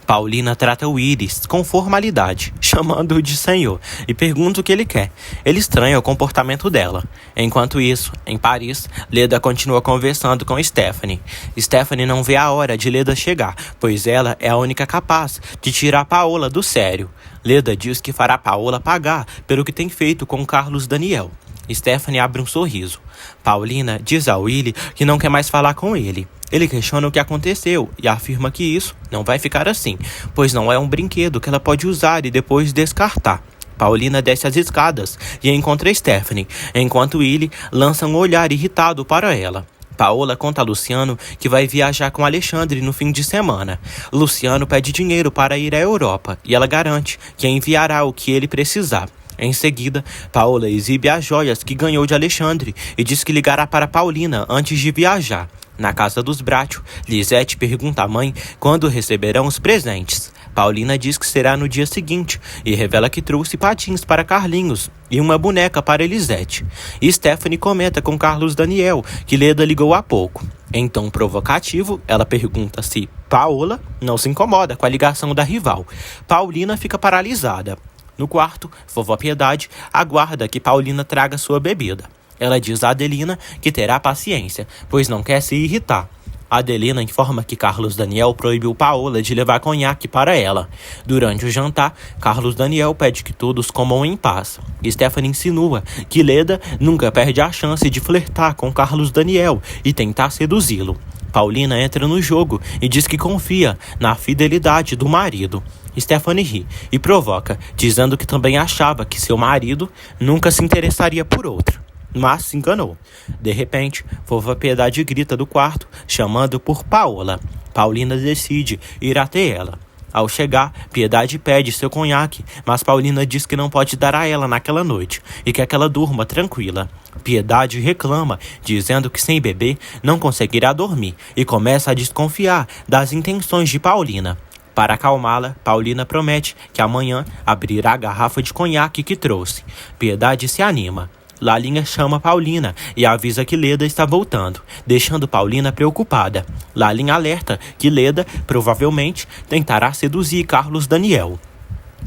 Paulina trata Willis com formalidade, chamando-o de senhor, e pergunta o que ele quer. Ele estranha o comportamento dela. Enquanto isso, em Paris, Leda continua conversando com Stephanie. Stephanie não vê a hora de Leda chegar, pois ela é a única capaz de tirar Paola do sério. Leda diz que fará Paola pagar pelo que tem feito com Carlos Daniel. Stephanie abre um sorriso. Paulina diz a Willy que não quer mais falar com ele. Ele questiona o que aconteceu e afirma que isso não vai ficar assim, pois não é um brinquedo que ela pode usar e depois descartar. Paulina desce as escadas e encontra Stephanie, enquanto Willy lança um olhar irritado para ela. Paola conta a Luciano que vai viajar com Alexandre no fim de semana. Luciano pede dinheiro para ir à Europa e ela garante que enviará o que ele precisar. Em seguida, Paola exibe as joias que ganhou de Alexandre e diz que ligará para Paulina antes de viajar. Na casa dos Bracho, Lisete pergunta à mãe quando receberão os presentes. Paulina diz que será no dia seguinte e revela que trouxe patins para Carlinhos e uma boneca para Elisete. Stephanie comenta com Carlos Daniel que Leda ligou há pouco. Em tom provocativo, ela pergunta se Paola não se incomoda com a ligação da rival. Paulina fica paralisada. No quarto, vovó Piedade aguarda que Paulina traga sua bebida. Ela diz a Adelina que terá paciência, pois não quer se irritar. Adelina informa que Carlos Daniel proibiu Paola de levar conhaque para ela. Durante o jantar, Carlos Daniel pede que todos comam em paz. Stephanie insinua que Leda nunca perde a chance de flertar com Carlos Daniel e tentar seduzi-lo. Paulina entra no jogo e diz que confia na fidelidade do marido. Stephanie ri e provoca, dizendo que também achava que seu marido nunca se interessaria por outra. Mas se enganou. De repente, vovó Piedade grita do quarto, chamando por Paola. Paulina decide ir até ela. Ao chegar, Piedade pede seu conhaque, mas Paulina diz que não pode dar a ela naquela noite e quer que ela durma tranquila. Piedade reclama, dizendo que sem beber não conseguirá dormir e começa a desconfiar das intenções de Paulina. Para acalmá-la, Paulina promete que amanhã abrirá a garrafa de conhaque que trouxe. Piedade se anima. Lalinha chama Paulina e avisa que Leda está voltando, deixando Paulina preocupada. Lalinha alerta que Leda provavelmente tentará seduzir Carlos Daniel.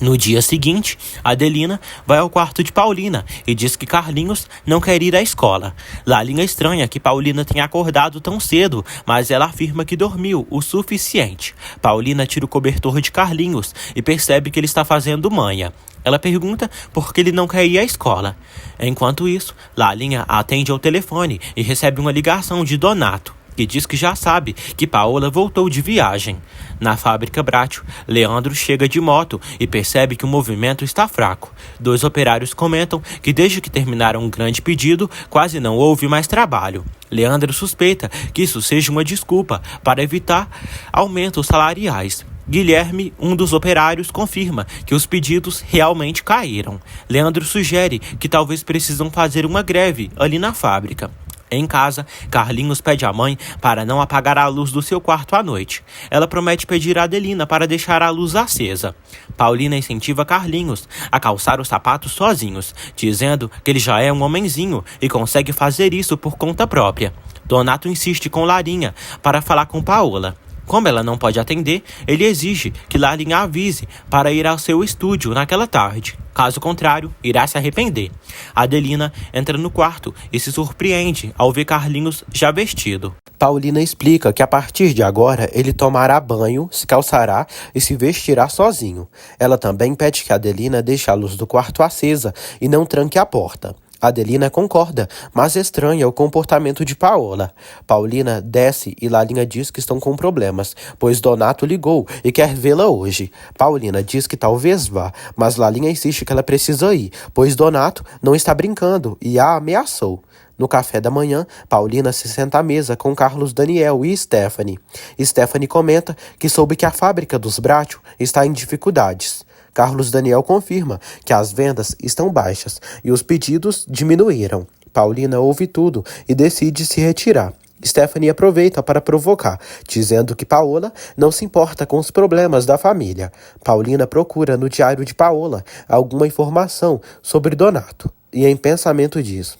No dia seguinte, Adelina vai ao quarto de Paulina e diz que Carlinhos não quer ir à escola. Lalinha estranha que Paulina tenha acordado tão cedo, mas ela afirma que dormiu o suficiente. Paulina tira o cobertor de Carlinhos e percebe que ele está fazendo manha. Ela pergunta por que ele não quer ir à escola. Enquanto isso, Lalinha atende ao telefone e recebe uma ligação de Donato, que diz que já sabe que Paola voltou de viagem. Na fábrica Bracho, Leandro chega de moto e percebe que o movimento está fraco. 2 operários comentam que desde que terminaram um grande pedido, quase não houve mais trabalho. Leandro suspeita que isso seja uma desculpa para evitar aumentos salariais. Guilherme, um dos operários, confirma que os pedidos realmente caíram. Leandro sugere que talvez precisam fazer uma greve ali na fábrica. Em casa, Carlinhos pede à mãe para não apagar a luz do seu quarto à noite. Ela promete pedir a Adelina para deixar a luz acesa. Paulina incentiva Carlinhos a calçar os sapatos sozinhos, dizendo que ele já é um homenzinho e consegue fazer isso por conta própria. Donato insiste com Larinha para falar com Paola. Como ela não pode atender, ele exige que Larinha avise para ir ao seu estúdio naquela tarde. Caso contrário, irá se arrepender. Adelina entra no quarto e se surpreende ao ver Carlinhos já vestido. Paulina explica que a partir de agora ele tomará banho, se calçará e se vestirá sozinho. Ela também pede que Adelina deixe a luz do quarto acesa e não tranque a porta. Adelina concorda, mas estranha o comportamento de Paola. Paulina desce e Lalinha diz que estão com problemas, pois Donato ligou e quer vê-la hoje. Paulina diz que talvez vá, mas Lalinha insiste que ela precisa ir, pois Donato não está brincando e a ameaçou. No café da manhã, Paulina se senta à mesa com Carlos Daniel e Stephanie. Stephanie comenta que soube que a fábrica dos Bracho está em dificuldades. Carlos Daniel confirma que as vendas estão baixas e os pedidos diminuíram. Paulina ouve tudo e decide se retirar. Stephanie aproveita para provocar, dizendo que Paola não se importa com os problemas da família. Paulina procura no diário de Paola alguma informação sobre Donato e em pensamento diz: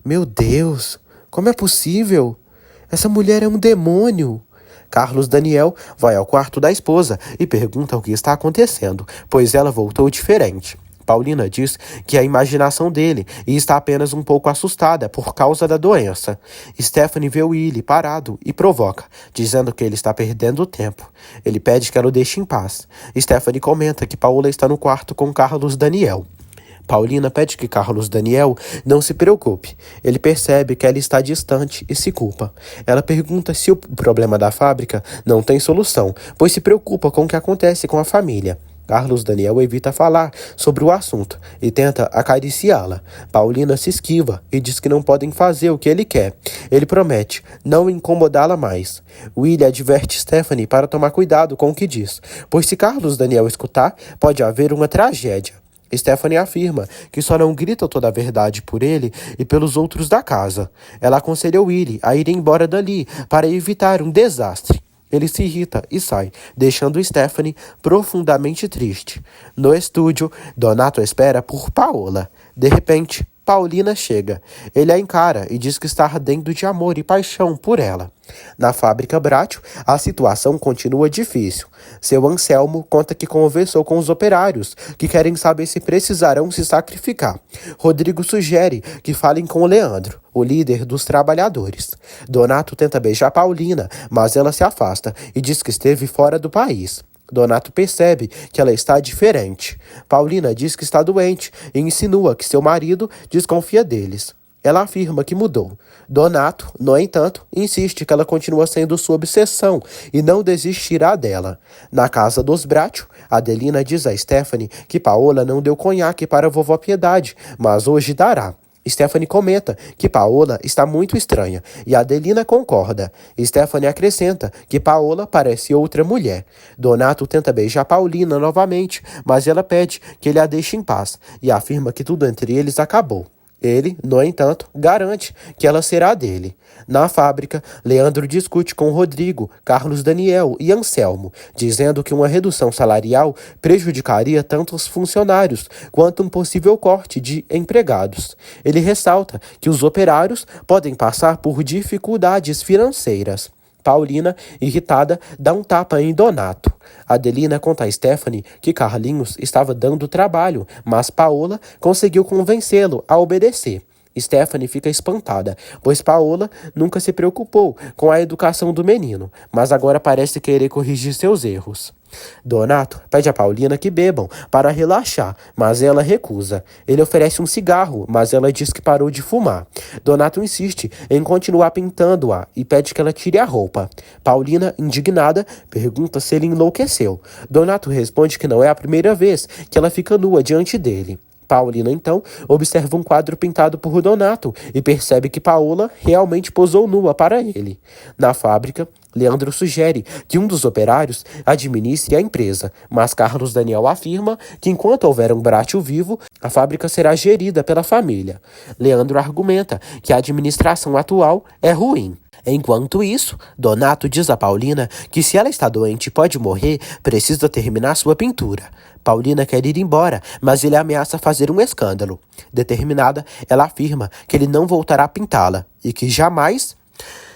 "Meu Deus, como é possível? Essa mulher é um demônio. Carlos Daniel vai ao quarto da esposa e pergunta o que está acontecendo, pois ela voltou diferente. Paulina diz que é a imaginação dele e está apenas um pouco assustada por causa da doença. Stephanie vê Willie parado e provoca, dizendo que ele está perdendo tempo. Ele pede que ela o deixe em paz. Stephanie comenta que Paola está no quarto com Carlos Daniel. Paulina pede que Carlos Daniel não se preocupe. Ele percebe que ela está distante e se culpa. Ela pergunta se o problema da fábrica não tem solução, pois se preocupa com o que acontece com a família. Carlos Daniel evita falar sobre o assunto e tenta acariciá-la. Paulina se esquiva e diz que não podem fazer o que ele quer. Ele promete não incomodá-la mais. Willie adverte Stephanie para tomar cuidado com o que diz, pois se Carlos Daniel escutar, pode haver uma tragédia. Stephanie afirma que só não grita toda a verdade por ele e pelos outros da casa. Ela aconselha Willie a ir embora dali para evitar um desastre. Ele se irrita e sai, deixando Stephanie profundamente triste. No estúdio, Donato espera por Paola. De repente, Paulina chega. Ele a encara e diz que está ardendo de amor e paixão por ela. Na fábrica Bratio, a situação continua difícil. Seu Anselmo conta que conversou com os operários, que querem saber se precisarão se sacrificar. Rodrigo sugere que falem com Leandro, o líder dos trabalhadores. Donato tenta beijar Paulina, mas ela se afasta e diz que esteve fora do país. Donato percebe que ela está diferente. Paulina diz que está doente e insinua que seu marido desconfia deles. Ela afirma que mudou. Donato, no entanto, insiste que ela continua sendo sua obsessão e não desistirá dela. Na casa dos Bratio, Adelina diz a Stephanie que Paola não deu conhaque para a vovó Piedade, mas hoje dará. Stephanie comenta que Paola está muito estranha e Adelina concorda. Stephanie acrescenta que Paola parece outra mulher. Donato tenta beijar Paulina novamente, mas ela pede que ele a deixe em paz e afirma que tudo entre eles acabou. Ele, no entanto, garante que ela será dele. Na fábrica, Leandro discute com Rodrigo, Carlos Daniel e Anselmo, dizendo que uma redução salarial prejudicaria tanto os funcionários quanto um possível corte de empregados. Ele ressalta que os operários podem passar por dificuldades financeiras. Paulina, irritada, dá um tapa em Donato. Adelina conta a Stephanie que Carlinhos estava dando trabalho, mas Paola conseguiu convencê-lo a obedecer. Stephanie fica espantada, pois Paola nunca se preocupou com a educação do menino, mas agora parece querer corrigir seus erros. Donato pede a Paulina que bebam para relaxar, mas ela recusa. Ele oferece um cigarro, mas ela diz que parou de fumar. Donato insiste em continuar pintando-a e pede que ela tire a roupa. Paulina, indignada, pergunta se ele enlouqueceu. Donato responde que não é a primeira vez que ela fica nua diante dele. Paulina, então, observa um quadro pintado por Donato e percebe que Paola realmente posou nua para ele. Na fábrica, Leandro sugere que um dos operários administre a empresa, mas Carlos Daniel afirma que enquanto houver um Bratio vivo, a fábrica será gerida pela família. Leandro argumenta que a administração atual é ruim. Enquanto isso, Donato diz a Paulina que se ela está doente e pode morrer, precisa terminar sua pintura. Paulina quer ir embora, mas ele ameaça fazer um escândalo. Determinada, ela afirma que ele não voltará a pintá-la e que jamais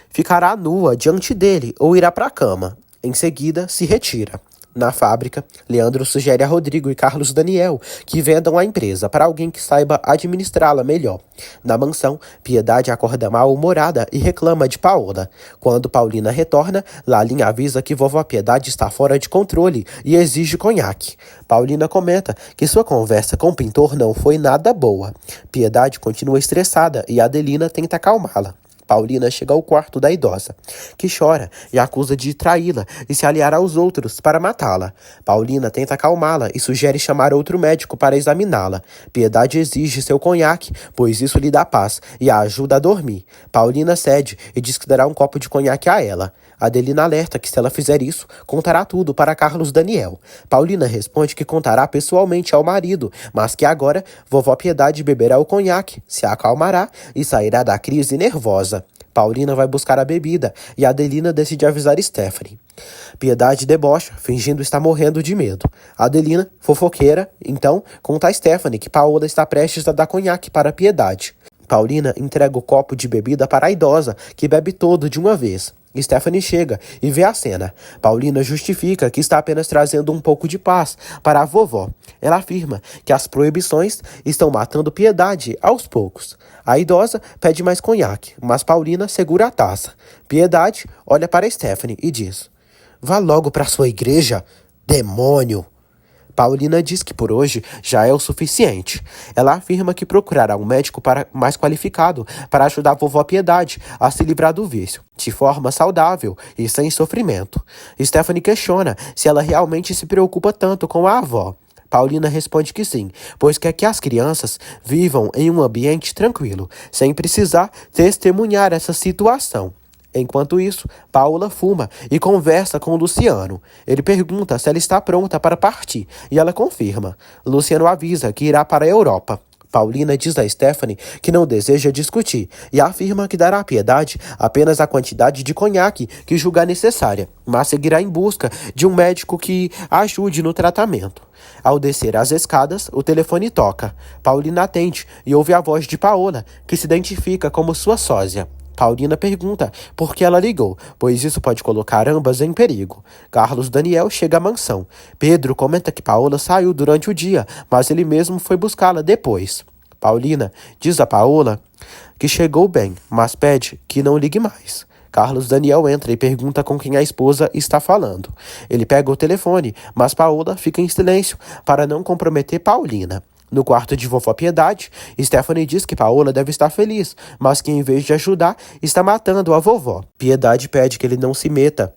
ficará nua diante dele ou irá para a cama. Em seguida, se retira. Na fábrica, Leandro sugere a Rodrigo e Carlos Daniel que vendam a empresa para alguém que saiba administrá-la melhor. Na mansão, Piedade acorda mal-humorada e reclama de Paola. Quando Paulina retorna, Lalin avisa que vovó Piedade está fora de controle e exige conhaque. Paulina comenta que sua conversa com o pintor não foi nada boa. Piedade continua estressada e Adelina tenta acalmá-la. Paulina chega ao quarto da idosa, que chora e acusa de traí-la e se aliar aos outros para matá-la. Paulina tenta acalmá-la e sugere chamar outro médico para examiná-la. Piedade exige seu conhaque, pois isso lhe dá paz e a ajuda a dormir. Paulina cede e diz que dará um copo de conhaque a ela. Adelina alerta que se ela fizer isso, contará tudo para Carlos Daniel. Paulina responde que contará pessoalmente ao marido, mas que agora vovó Piedade beberá o conhaque, se acalmará e sairá da crise nervosa. Paulina vai buscar a bebida e Adelina decide avisar Stephanie. Piedade debocha, fingindo estar morrendo de medo. Adelina, fofoqueira, então, conta a Stephanie que Paola está prestes a dar conhaque para Piedade. Paulina entrega o copo de bebida para a idosa, que bebe todo de uma vez. Stephanie chega e vê a cena. Paulina justifica que está apenas trazendo um pouco de paz para a vovó. Ela afirma que as proibições estão matando Piedade aos poucos. A idosa pede mais conhaque, mas Paulina segura a taça. Piedade olha para Stephanie e diz: "Vá logo para sua igreja, demônio!" Paulina diz que por hoje já é o suficiente. Ela afirma que procurará um médico mais qualificado para ajudar a vovó Piedade a se livrar do vício, de forma saudável e sem sofrimento. Stephanie questiona se ela realmente se preocupa tanto com a avó. Paulina responde que sim, pois quer que as crianças vivam em um ambiente tranquilo, sem precisar testemunhar essa situação. Enquanto isso, Paula fuma e conversa com Luciano. Ele pergunta se ela está pronta para partir e ela confirma. Luciano avisa que irá para a Europa. Paulina diz a Stephanie que não deseja discutir e afirma que dará à Piedade apenas a quantidade de conhaque que julgar necessária, mas seguirá em busca de um médico que a ajude no tratamento. Ao descer as escadas, o telefone toca. Paulina atende e ouve a voz de Paola, que se identifica como sua sósia. Paulina pergunta por que ela ligou, pois isso pode colocar ambas em perigo. Carlos Daniel chega à mansão. Pedro comenta que Paola saiu durante o dia, mas ele mesmo foi buscá-la depois. Paulina diz a Paola que chegou bem, mas pede que não ligue mais. Carlos Daniel entra e pergunta com quem a esposa está falando. Ele pega o telefone, mas Paola fica em silêncio para não comprometer Paulina. No quarto de vovó Piedade, Stephanie diz que Paola deve estar feliz, mas que em vez de ajudar, está matando a vovó. Piedade pede que ele não se meta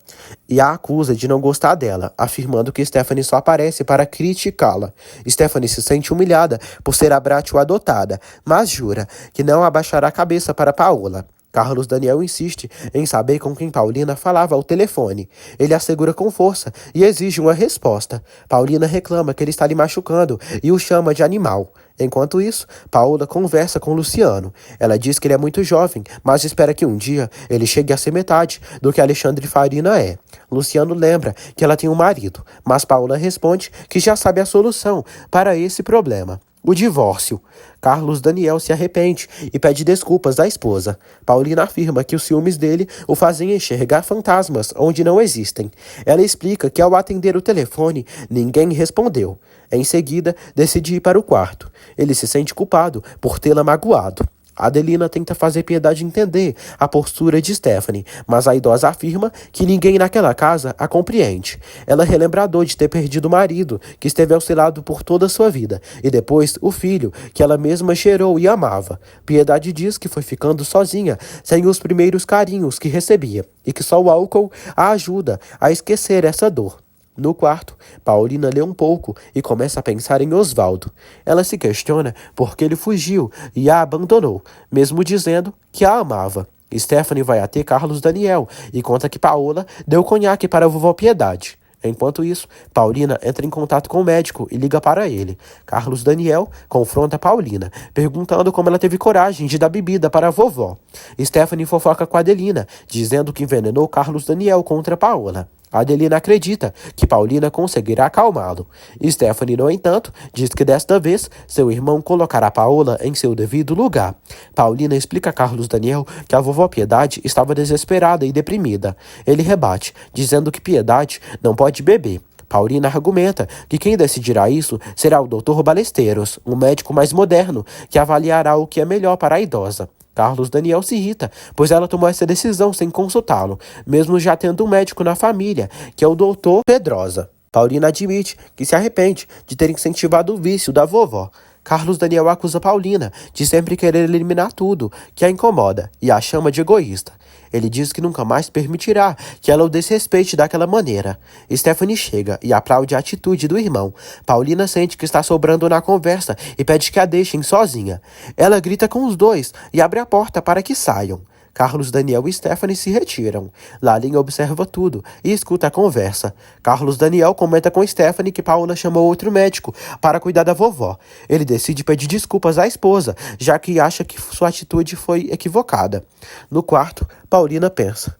e a acusa de não gostar dela, afirmando que Stephanie só aparece para criticá-la. Stephanie se sente humilhada por ser a Bratio adotada, mas jura que não abaixará a cabeça para Paola. Carlos Daniel insiste em saber com quem Paulina falava ao telefone. Ele assegura com força e exige uma resposta. Paulina reclama que ele está lhe machucando e o chama de animal. Enquanto isso, Paola conversa com Luciano. Ela diz que ele é muito jovem, mas espera que um dia ele chegue a ser metade do que Alexandre Farina é. Luciano lembra que ela tem um marido, mas Paola responde que já sabe a solução para esse problema: o divórcio. Carlos Daniel se arrepende e pede desculpas à esposa. Paulina afirma que os ciúmes dele o fazem enxergar fantasmas onde não existem. Ela explica que ao atender o telefone, ninguém respondeu. Em seguida, decide ir para o quarto. Ele se sente culpado por tê-la magoado. Adelina tenta fazer Piedade entender a postura de Stephanie, mas a idosa afirma que ninguém naquela casa a compreende. Ela relembra a dor de ter perdido o marido, que esteve ao seu lado por toda a sua vida, e depois o filho, que ela mesma gerou e amava. Piedade diz que foi ficando sozinha, sem os primeiros carinhos que recebia, e que só o álcool a ajuda a esquecer essa dor. No quarto, Paulina lê um pouco e começa a pensar em Osvaldo. Ela se questiona por que ele fugiu e a abandonou, mesmo dizendo que a amava. Stephanie vai até Carlos Daniel e conta que Paola deu conhaque para a vovó Piedade. Enquanto isso, Paulina entra em contato com o médico e liga para ele. Carlos Daniel confronta Paulina, perguntando como ela teve coragem de dar bebida para a vovó. Stephanie fofoca com Adelina, dizendo que envenenou Carlos Daniel contra Paola. Adelina acredita que Paulina conseguirá acalmá-lo. Stephanie, no entanto, diz que desta vez seu irmão colocará Paola em seu devido lugar. Paulina explica a Carlos Daniel que a vovó Piedade estava desesperada e deprimida. Ele rebate, dizendo que Piedade não pode beber. Paulina argumenta que quem decidirá isso será o Dr. Balesteiros, um médico mais moderno, que avaliará o que é melhor para a idosa. Carlos Daniel se irrita, pois ela tomou essa decisão sem consultá-lo, mesmo já tendo um médico na família, que é o Dr. Pedrosa. Paulina admite que se arrepende de ter incentivado o vício da vovó. Carlos Daniel acusa Paulina de sempre querer eliminar tudo que a incomoda e a chama de egoísta. Ele diz que nunca mais permitirá que ela o desrespeite daquela maneira. Stephanie chega e aplaude a atitude do irmão. Paulina sente que está sobrando na conversa e pede que a deixem sozinha. Ela grita com os dois e abre a porta para que saiam. Carlos Daniel e Stephanie se retiram. Lalin observa tudo e escuta a conversa. Carlos Daniel comenta com Stephanie que Paula chamou outro médico para cuidar da vovó. Ele decide pedir desculpas à esposa, já que acha que sua atitude foi equivocada. No quarto, Paulina pensa: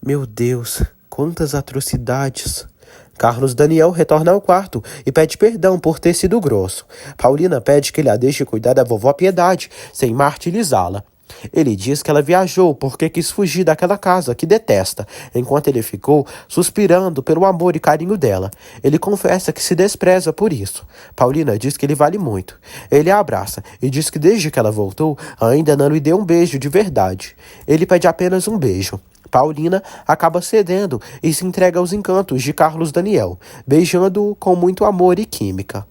meu Deus, quantas atrocidades! Carlos Daniel retorna ao quarto e pede perdão por ter sido grosso. Paulina pede que ele a deixe cuidar da vovó Piedade, sem martirizá-la. Ele diz que ela viajou porque quis fugir daquela casa que detesta, enquanto ele ficou suspirando pelo amor e carinho dela. Ele confessa que se despreza por isso. Paulina diz que ele vale muito. Ele a abraça e diz que desde que ela voltou, ainda não lhe deu um beijo de verdade. Ele pede apenas um beijo. Paulina acaba cedendo e se entrega aos encantos de Carlos Daniel, beijando-o com muito amor e química.